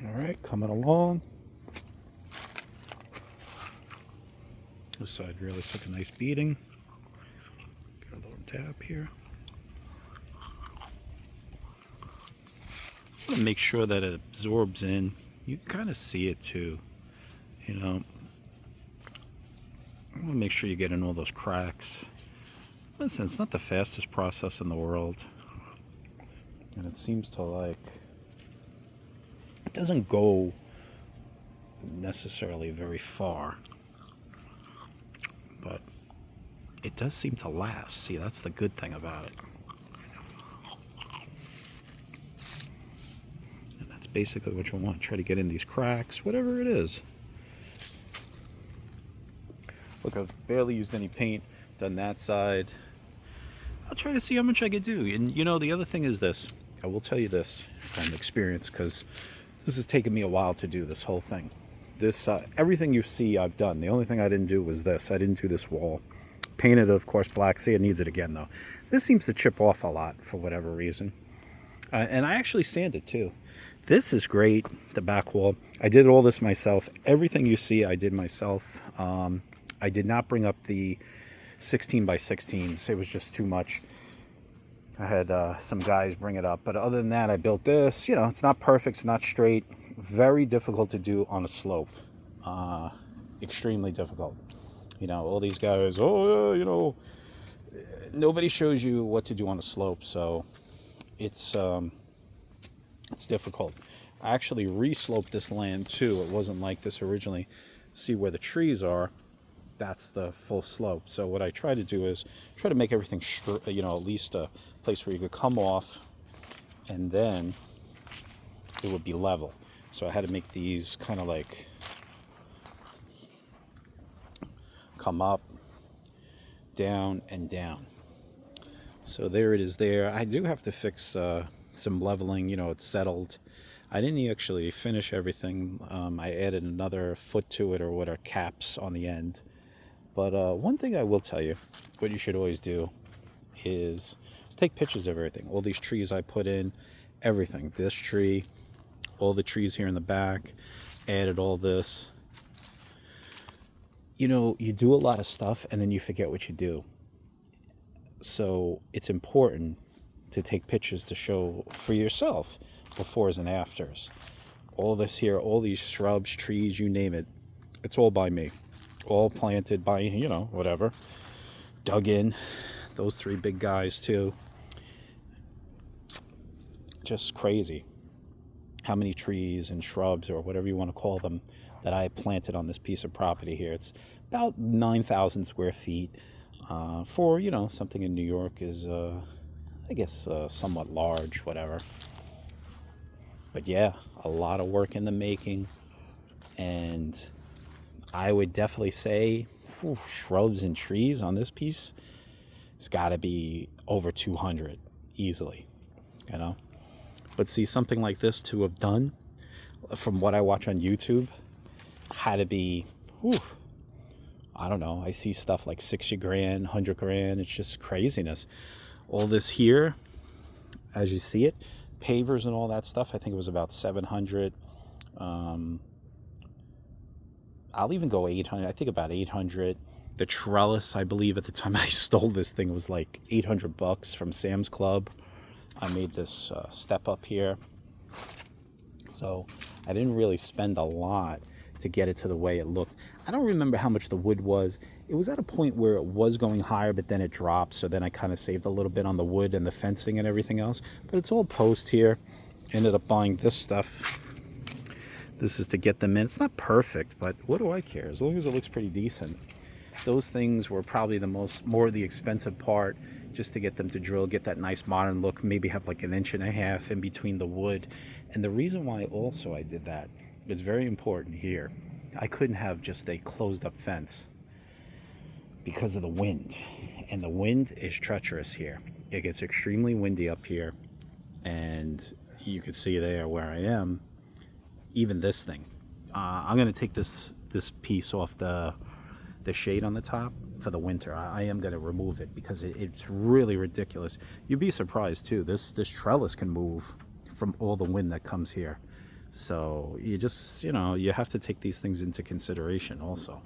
All right, coming along. This side really took a nice beating. Got a little tap here. Make sure that it absorbs in. You can kind of see it too, you know. I want to make sure you get in all those cracks. Listen, it's not the fastest process in the world, and it seems to like, it doesn't go necessarily very far, but it does seem to last. See, that's the good thing about it. And that's basically what you want. Try to get in these cracks, whatever it is. Look, I've barely used any paint, done that side. I'll try to see how much I could do. And you know, the other thing is this. I will tell you this from experience, because this has taken me a while to do this whole thing. This, everything you see I've done. The only thing I didn't do was this. I didn't do this wall. Painted, of course, black. See, it needs it again, though. This seems to chip off a lot for whatever reason. And I actually sanded, too. This is great, the back wall. I did all this myself. Everything you see, I did myself. I did not bring up the 16 by 16s. It was just too much. I had some guys bring it up. But other than that, I built this. You know, it's not perfect. It's not straight. Very difficult to do on a slope. Extremely difficult. You know, all these guys, oh, you know, nobody shows you what to do on a slope. So it's difficult. I actually re-sloped this land, too. It wasn't like this originally. See where the trees are. That's the full slope. So what I try to do is try to make everything, you know, at least a place where you could come off and then it would be level. So I had to make these kind of like come up, down, and down. So there it is there. I do have to fix some leveling, you know, it's settled. I didn't actually finish everything. I added another foot to it, or what are caps on the end. But one thing I will tell you, what you should always do is take pictures of everything. All these trees I put in, everything. This tree, all the trees here in the back, added all this. You know, you do a lot of stuff and then you forget what you do. So it's important to take pictures to show for yourself befores and afters. All this here, all these shrubs, trees, you name it, it's all by me. All planted by, you know, whatever. Dug in. Those three big guys, too. Just crazy. How many trees and shrubs, or whatever you want to call them, that I planted on this piece of property here. It's about 9,000 square feet. For, you know, something in New York is, I guess, somewhat large, whatever. But yeah, a lot of work in the making. And I would definitely say shrubs and trees on this piece, it's got to be over 200 easily, you know. But see, something like this to have done, from what I watch on YouTube, had to be, I don't know. I see stuff like 60 grand, 100 grand. It's just craziness. All this here, as you see it, pavers and all that stuff, I think it was about 700. I'll even go 800. I think about 800. The trellis, I believe at the time I stole this thing, was like $800 from Sam's Club. I made this step up here. So I didn't really spend a lot to get it to the way it looked. I don't remember how much the wood was. It was at a point where it was going higher, but then it dropped. So then I kind of saved a little bit on the wood and the fencing and everything else. But it's all post here. Ended up buying this stuff. This is to get them in. It's not perfect, but what do I care? As long as it looks pretty decent. Those things were probably the more the expensive part, just to get them to drill, get that nice modern look, maybe have like 1.5 inches in between the wood. And the reason why also I did that is very important here. I couldn't have just a closed up fence because of the wind. And the wind is treacherous here. It gets extremely windy up here. And you can see there where I am. Even this thing, I'm going to take this piece off the shade on the top for the winter. I am going to remove it because it's really ridiculous. You'd be surprised too. This trellis can move from all the wind that comes here. So you just, you know, you have to take these things into consideration also.